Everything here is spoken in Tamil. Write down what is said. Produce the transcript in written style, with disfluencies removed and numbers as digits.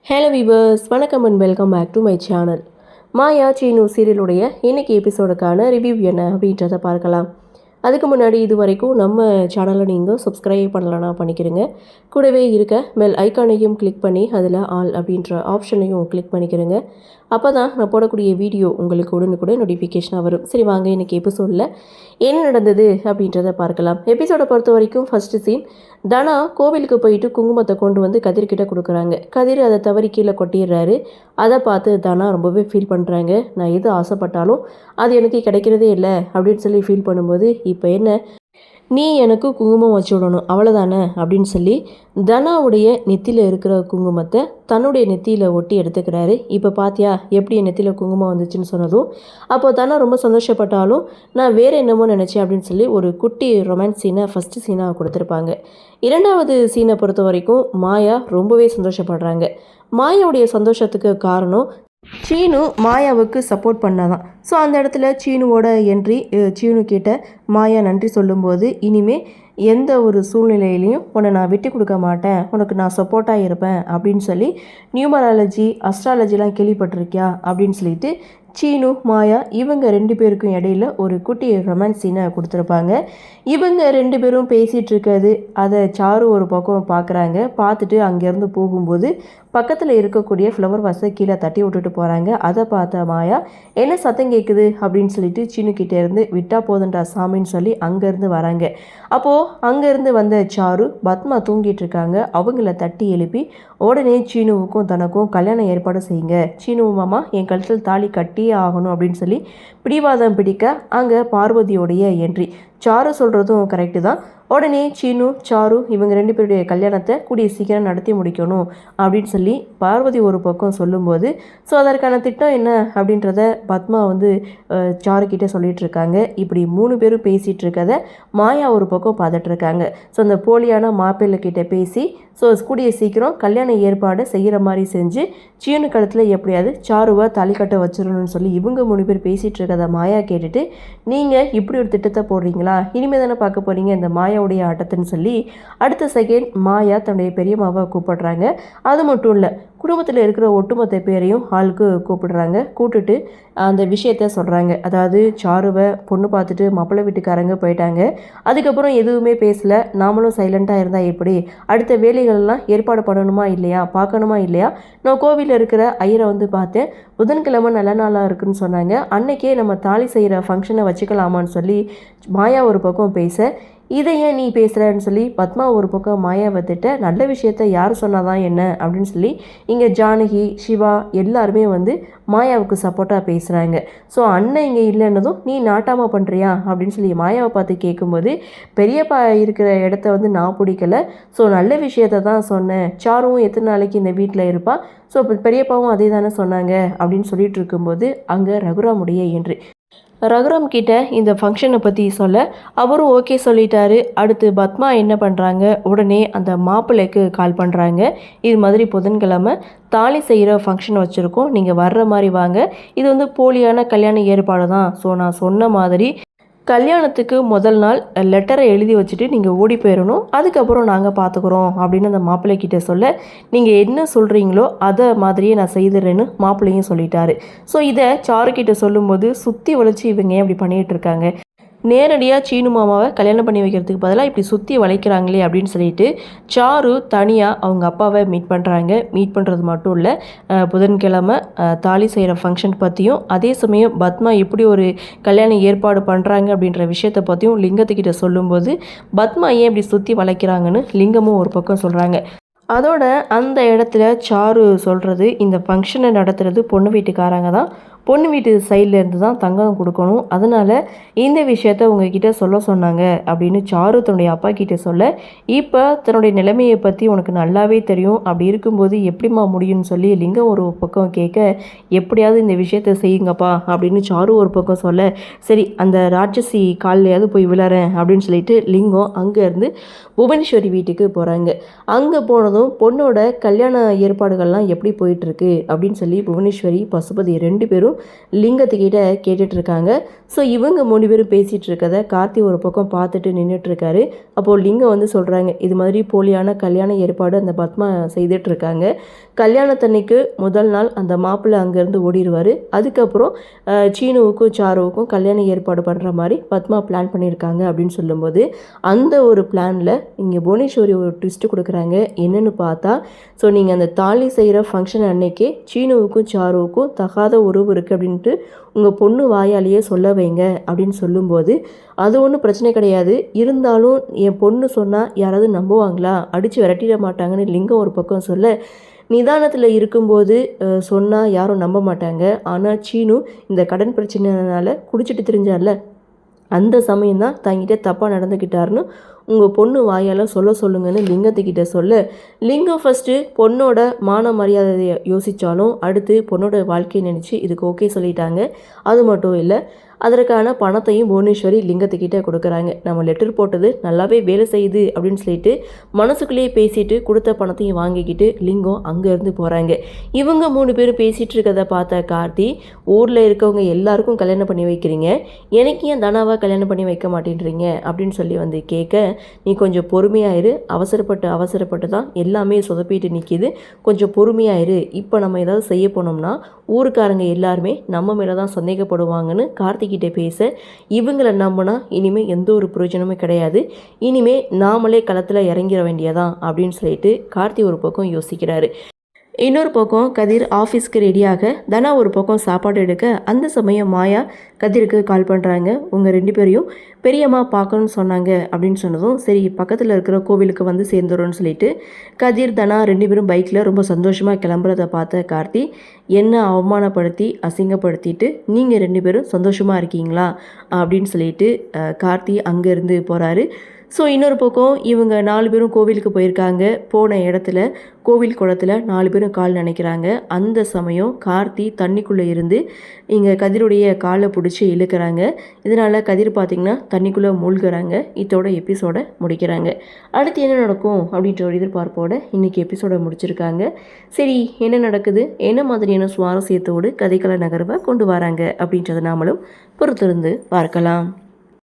ஹலோ வீவர்ஸ், வணக்கம் and welcome back to my channel. Maya Seenu சீரியலுடைய இன்னைக்கு எபிசோடுக்கான ரிவ்யூ என்ன அப்படின்றத பார்க்கலாம். அதுக்கு முன்னாடி இது வரைக்கும் நம்ம சேனலை நீங்கள் சப்ஸ்கிரைப் பண்ணலன்னா பண்ணிக்கிறீங்க. கூடவே இருக்க பெல் ஐக்கானையும் கிளிக் பண்ணி அதில் ஆல் அப்படின்ற ஆப்ஷனையும் கிளிக் பண்ணிக்கிறேங்க. அப்போ தான் நான் போடக்கூடிய வீடியோ உங்களுக்கு உடனுக்குடன் நோட்டிஃபிகேஷனாக வரும். சரி வாங்க இன்றைக்கி எபிசோடில் என்ன நடந்தது அப்படின்றத பார்க்கலாம். எபிசோடை பொறுத்த வரைக்கும் ஃபஸ்ட்டு சீன், தனா கோவிலுக்கு போயிட்டு குங்குமத்தை கொண்டு வந்து கதிர்கிட்ட கொடுக்குறாங்க. கதிர் அதை தவறி கீழே கொட்டிடுறாரு. அதை பார்த்து தனா ரொம்பவே ஃபீல் பண்ணுறாங்க. நான் எது ஆசைப்பட்டாலும் அது எனக்கு கிடைக்கிறதே இல்லை அப்படின்னு சொல்லி ஃபீல் பண்ணும்போது, இப்போ என்ன, நீ எனக்கு குங்குமம் வச்சு விடணும் அவ்வளோதானே அப்படின்னு சொல்லி தனாவுடைய நெத்தியில் இருக்கிற குங்குமத்தை தன்னுடைய நெத்தியில் ஒட்டி எடுத்துக்கிறாரு. இப்போ பார்த்தியா எப்படி என் நெத்தியில் குங்குமம் வந்துச்சுன்னு சொன்னதும் அப்போ தனா ரொம்ப சந்தோஷப்பட்டாலும் நான் வேறு என்னமோ நினச்சேன் அப்படின்னு சொல்லி ஒரு குட்டி ரொமான்ஸ் சீனை ஃபஸ்ட்டு சீனாக கொடுத்துருப்பாங்க. இரண்டாவது சீனை பொறுத்த வரைக்கும் மாயா ரொம்பவே சந்தோஷப்படுறாங்க. மாயாவுடைய சந்தோஷத்துக்கு காரணம் சீனு மாயாவுக்கு சப்போர்ட் பண்ணாதான். ஸோ அந்த இடத்துல சீனுவோட என்ட்ரி, சீனு கிட்ட மாயா நன்றி சொல்லும்போது, இனிமேல் எந்த ஒரு சூழ்நிலையிலையும் உன்னை நான் விட்டு கொடுக்க மாட்டேன், உனக்கு நான் சப்போர்ட்டாக இருப்பேன் அப்படின்னு சொல்லி, நியூமராலஜி அஸ்ட்ராலஜிலாம் கேள்விப்பட்டிருக்கியா அப்படின்னு சொல்லிட்டு சீனு மாயா இவங்க ரெண்டு பேருக்கும் இடையில ஒரு குட்டி ரொமான்ஸ் சீனை கொடுத்துருப்பாங்க. இவங்க ரெண்டு பேரும் பேசிகிட்டு இருக்கிறது அதை சாரு ஒரு பக்கம் பார்க்குறாங்க. பார்த்துட்டு அங்கேருந்து போகும்போது பக்கத்தில் இருக்கக்கூடிய ஃப்ளவர் வாஸை கீழே தட்டி விட்டுட்டு போகிறாங்க. அதை பார்த்த மாயா என்ன சத்தம் கேட்குது அப்படின்னு சொல்லிட்டு சீனுக்கிட்டே இருந்து விட்டா போதுண்டா சாமின்னு சொல்லி அங்கேருந்து வராங்க. அப்போது அங்கேருந்து வந்த சாரு பத்மா தூங்கிட்டு இருக்காங்க. அவங்கள தட்டி எழுப்பி உடனே சீனுவுக்கும் தனக்கும் கல்யாணம் ஏற்பாடு செய்யுங்க, சீனு மாமா என் கழுத்தில் தாலி கட்டியே ஆகணும் அப்படின்னு சொல்லி பிடிவாதம் பிடிக்க அங்கே பார்வதியோடைய என்ட்ரி. சாரு சொல்கிறதும் கரெக்டு தான். உடனே சீனு சாரு இவங்க ரெண்டு பேருடைய கல்யாணத்தை கூடிய சீக்கிரம் நடத்தி முடிக்கணும் அப்படின்னு சொல்லி பார்வதி ஒரு பக்கம் சொல்லும்போது, ஸோ அதற்கான திட்டம் என்ன அப்படின்றத பத்மா சாருக்கிட்ட சொல்லிகிட்டு இருக்காங்க. இப்படி 3 பேரும் பேசிகிட்டு இருக்கத மாயா ஒரு பக்கம் பார்த்துட்ருக்காங்க. ஸோ அந்த போலியான மாப்பிள்ளைக்கிட்ட பேசி ஸோ கூடிய சீக்கிரம் கல்யாண ஏற்பாடு செய்கிற மாதிரி செஞ்சு சீனு கழுத்தில் எப்படியாவது சாருவை தாலிக்கட்ட வச்சிடணும்னு சொல்லி இவங்க 3 பேர் பேசிகிட்டு இருக்கத மாயா கேட்டுட்டு, நீங்கள் இப்படி ஒரு திட்டத்தை போடுறீங்களா, இனிமேல் தானே பார்க்க போகிறீங்க இந்த மாயாவுடைய ஆட்டத்துன்னு சொல்லி அடுத்த செகண்ட் மாயா தன்னுடைய பெரியம்மாவை கூப்பிடுறாங்க. அது மட்டும் இல்லை, குடும்பத்தில் இருக்கிற ஒட்டுமொத்த பேரையும் ஆளுக்கு கூப்பிடுறாங்க. கூப்பிட்டுட்டு அந்த விஷயத்த சொல்கிறாங்க. அதாவது சாருவை பொண்ணு பார்த்துட்டு மாப்பிள்ளை வீட்டுக்காரங்க போயிட்டாங்க, அதுக்கப்புறம் எதுவுமே பேசலை, நாமளும் சைலண்ட்டாக இருந்தால் எப்படி, அடுத்த வேலைகள்லாம் ஏற்பாடு பண்ணணுமா இல்லையா, பார்க்கணுமா இல்லையா, நான் கோவிலில் இருக்கிற ஐயரை பார்த்தேன், புதன்கிழமை நல்ல நாளாக இருக்குன்னு சொன்னாங்க, அன்னைக்கே நம்ம தாலி செய்கிற ஃபங்க்ஷனை வச்சுக்கலாமான்னு சொல்லி மாயா ஒரு பக்கம் பேச, இதை ஏன் நீ பேசுகிறன்னு சொல்லி பத்மா ஒரு பக்கம் மாயாவை திட்ட, நல்ல விஷயத்த யார் சொன்னாதான் என்ன அப்படின்னு சொல்லி இங்கே ஜானகி சிவா எல்லாருமே மாயாவுக்கு சப்போர்ட்டாக பேசுகிறாங்க. ஸோ அண்ணன் இங்கே இல்லைன்னதும் நீ நாட்டாமல் பண்ணுறியா அப்படின்னு சொல்லி மாயாவை பார்த்து கேட்கும்போது, பெரியப்பா இருக்கிற இடத்த நான் பிடிக்கல, ஸோ நல்ல விஷயத்த தான் சொன்னேன், சாருவும் எத்தனை நாளைக்கு இந்த வீட்டில் இருப்பா, ஸோ பெரியப்பாவும் அதே தானே சொன்னாங்க அப்படின்னு சொல்லிட்டு இருக்கும்போது அங்கே ரகுராமுடைய என்ட்ரி. ரகுராம் கிட்ட இந்த ஃபங்க்ஷனை பற்றி சொல்ல அவரும் ஓகே சொல்லிட்டாரு. அடுத்து பத்மா என்ன பண்ணுறாங்க, உடனே அந்த மாப்பிள்ளைக்கு கால் பண்ணுறாங்க. இது மாதிரி புதன்கிழமை தாலி செய்கிற ஃபங்க்ஷன் வச்சுருக்கோம், நீங்கள் வர்ற மாதிரி வாங்க, இது போலியான கல்யாண ஏற்பாடு தான், ஸோ நான் சொன்ன மாதிரி கல்யாணத்துக்கு முதல் நாள் லெட்டரை எழுதி வச்சுட்டு நீங்கள் ஓடி போயிடணும், அதுக்கப்புறம் நாங்கள் பார்த்துக்குறோம் அப்படின்னு அந்த மாப்பிள்ளைக்கிட்ட சொல்ல, நீங்கள் என்ன சொல்கிறீங்களோ அதை மாதிரியே நான் செய்துறேன்னு மாப்பிள்ளையும் சொல்லிட்டாரு. ஸோ இதை சாருக்கிட்ட சொல்லும்போது சுற்றி வளைச்சி இவங்க ஏன் இப்படி பண்ணிகிட்டு இருக்காங்க, நேரடியாக சீனு மாமாவை கல்யாணம் பண்ணி வைக்கிறதுக்கு பதிலாக இப்படி சுற்றி வளைக்கிறாங்களே அப்படின்னு சொல்லிட்டு சாரு தனியாக அவங்க அப்பாவை மீட் பண்ணுறாங்க. மீட் பண்ணுறது மட்டும் இல்லை, புதன்கிழமை தாலி செய்கிற ஃபங்க்ஷன் பற்றியும், அதே சமயம் பத்மா இப்படி ஒரு கல்யாணம் ஏற்பாடு பண்ணுறாங்க அப்படின்ற விஷயத்தை பற்றியும் லிங்கத்துக்கிட்ட சொல்லும்போது, பத்மா ஏன் இப்படி சுற்றி வளைக்கிறாங்கன்னு லிங்கமும் ஒரு பக்கம் சொல்கிறாங்க. அதோட அந்த இடத்துல சாரு சொல்கிறது, இந்த ஃபங்க்ஷனை நடத்துகிறது பொண்ணு வீட்டுக்காரங்க தான், பொண்ணு வீட்டு சைட்லேருந்து தான் தங்கம் கொடுக்கணும், அதனால் இந்த விஷயத்த உங்ககிட்ட சொல்ல சொன்னாங்க அப்படின்னு சாரு தன்னுடைய அப்பா கிட்டே சொல்ல, இப்போ தன்னுடைய நிலைமையை பற்றி உனக்கு நல்லாவே தெரியும், அப்படி இருக்கும்போது எப்படிம்மா முடியும்னு சொல்லி லிங்கம் ஒரு பக்கம் கேட்க, எப்படியாவது இந்த விஷயத்த செய்யுங்கப்பா அப்படின்னு சாரு ஒரு பக்கம் சொல்ல, சரி அந்த ராட்சசி காலையாவது போய் விழறேன் அப்படின்னு சொல்லிட்டு லிங்கம் அங்கேருந்து புவனேஸ்வரி வீட்டுக்கு போகிறாங்க. அங்கே போனதும் பொண்ணோட கல்யாண ஏற்பாடுகள்லாம் எப்படி போயிட்டுருக்கு அப்படின்னு சொல்லி புவனேஸ்வரி பசுபதி 2 பேரும் லிங்கத்துக்கிட்ட கேட்டுட்ருக்காங்க. ஸோ இவங்க 3 பேரும் பேசிகிட்டு இருக்கதை கார்த்தி ஒரு பக்கம் பார்த்துட்டு நின்றுட்டுருக்காரு. அப்போது லிங்கம் வந்து சொல்கிறாங்க, இது மாதிரி போலியான கல்யாண ஏற்பாடு அந்த பத்மா செய்துட்ருக்காங்க. கல்யாணத்தன்னைக்கு முதல் நாள் அந்த மாப்பிள்ளை அங்கேருந்து ஓடிடுவார். அதுக்கப்புறம் சீனுவுக்கும் சாருவுக்கும் கல்யாண ஏற்பாடு பண்ணுற மாதிரி பத்மா பிளான் பண்ணியிருக்காங்க அப்படின்னு சொல்லும்போது, அந்த ஒரு பிளானில் இங்கே புவனேஸ்வரி ஒரு ட்விஸ்ட்டு கொடுக்குறாங்க. என்னென்னு பார்த்தா, ஸோ நீங்கள் அந்த தாலி செய்கிற ஃபங்க்ஷன் அன்னைக்கே சீனுவுக்கும் சாருவுக்கும் தகாத உறவு இருக்குது அப்படின்ட்டு உங்கள் பொண்ணு வாயாலேயே சொல்ல வைங்க அப்படின்னு சொல்லும்போது, அது ஒன்றும் பிரச்சனை கிடையாது, இருந்தாலும் என் பொண்ணு சொன்னால் யாராவது நம்புவாங்களா, அடித்து விரட்டிட மாட்டாங்கன்னு லிங்கம் ஒரு பக்கம் சொல்ல, நிதானத்தில் இருக்கும்போது சொன்னால் யாரும் நம்ப மாட்டாங்க. ஆனால் சீனு இந்த கடன் பிரச்சனைனால குடிச்சிட்டு தெரிஞ்சால, அந்த சமயம் தான் தங்கிட்ட தப்பாக நடந்துக்கிட்டாருன்னு உங்கள் பொண்ணு வாயால் சொல்லுங்கன்னு லிங்கத்துக்கிட்ட சொல்ல, லிங்கம் ஃபஸ்ட்டு பொண்ணோட மான மரியாதையை யோசித்தாலும் அடுத்து பொண்ணோட வாழ்க்கையை நினச்சி இதுக்கு ஓகே சொல்லிட்டாங்க. அது மட்டும் இல்லை, அதற்கான பணத்தையும் புவனேஸ்வரி லிங்கத்துக்கிட்ட கொடுக்குறாங்க. நம்ம லெட்டர் போட்டது நல்லாவே வேலை செய்யுது அப்படின்னு சொல்லிட்டு மனசுக்குள்ளேயே பேசிட்டு கொடுத்த பணத்தையும் வாங்கிக்கிட்டு லிங்கம் அங்கேருந்து போகிறாங்க. இவங்க 3 பேரும் பேசிகிட்டு இருக்கிறத பார்த்த கார்த்தி, ஊரில் இருக்கவங்க எல்லாருக்கும் கல்யாணம் பண்ணி வைக்கிறீங்க, எனக்கு ஏன் தனாவை கல்யாணம் பண்ணி வைக்க மாட்டேன்றீங்க அப்படின்னு சொல்லி வந்து கேட்க, நீ கொஞ்சம் பொறுமையாயிரு, அவசரப்பட்டு தான் எல்லாமே சொதப்பிட்டு நிற்கிது, கொஞ்சம் பொறுமையாயிரு, இப்போ நம்ம ஏதாவது செய்ய போனோம்னா ஊருக்காரங்க எல்லாருமே நம்ம மேலே தான் சந்தேகப்படுவாங்கன்னு கார்த்திகிட்ட பேச, இவங்களை நம்பினா இனிமேல் எந்த ஒரு பிரயோஜனமும் கிடையாது, இனிமேல் நாமளே களத்தில் இறங்கிட வேண்டியதான் அப்படின்னு சொல்லிட்டு கார்த்தி ஒரு பக்கம் யோசிக்கிறாரு. இன்னொரு பக்கம் கதிர் ஆஃபீஸ்க்கு ரெடியாக, தனா ஒரு பக்கம் சாப்பாடு எடுக்க, அந்த சமயம் மாயா கதிருக்கு கால் பண்ணுறாங்க. உங்கள் 2 பேரையும் பெரியம்மா பார்க்கணும்னு சொன்னாங்க அப்படின்னு சொன்னதும், சரி பக்கத்தில் இருக்கிற கோவிலுக்கு வந்து சேர்ந்துடும்னு சொல்லிட்டு கதிர் தனா 2 பேரும் பைக்கில் ரொம்ப சந்தோஷமாக கிளம்புறதை பார்த்த கார்த்தி, என்ன அவமானப்படுத்தி அசிங்கப்படுத்திட்டு நீங்கள் 2 பேரும் சந்தோஷமாக இருக்கீங்களா அப்படின்னு சொல்லிட்டு கார்த்தி அங்கேருந்து போகிறாரு. ஸோ இன்னொரு பக்கம் இவங்க 4 பேரும் கோவிலுக்கு போயிருக்காங்க. போன இடத்துல கோவில் குளத்தில் 4 பேரும் கால் நனைக்கிறாங்க. அந்த சமயம் கார்த்தி தண்ணிக்குள்ளே இருந்து இங்கே கதிருடைய காலை பிடிச்சி இழுக்கிறாங்க. இதனால் கதிர் பார்த்திங்கன்னா தண்ணிக்குள்ளே மூழ்கிறாங்க. இதோட எபிசோடை முடிக்கிறாங்க. அடுத்து என்ன நடக்கும் அப்படின்ற ஒரு எதிர்பார்ப்போட இன்றைக்கி எபிசோடை முடிச்சிருக்காங்க. சரி, என்ன நடக்குது, என்ன மாதிரியான சுவாரஸ்யத்தோடு கதைக்கள நகர்வை கொண்டு வராங்க அப்படின்றத நாமளும் பொறுத்திருந்து பார்க்கலாம்.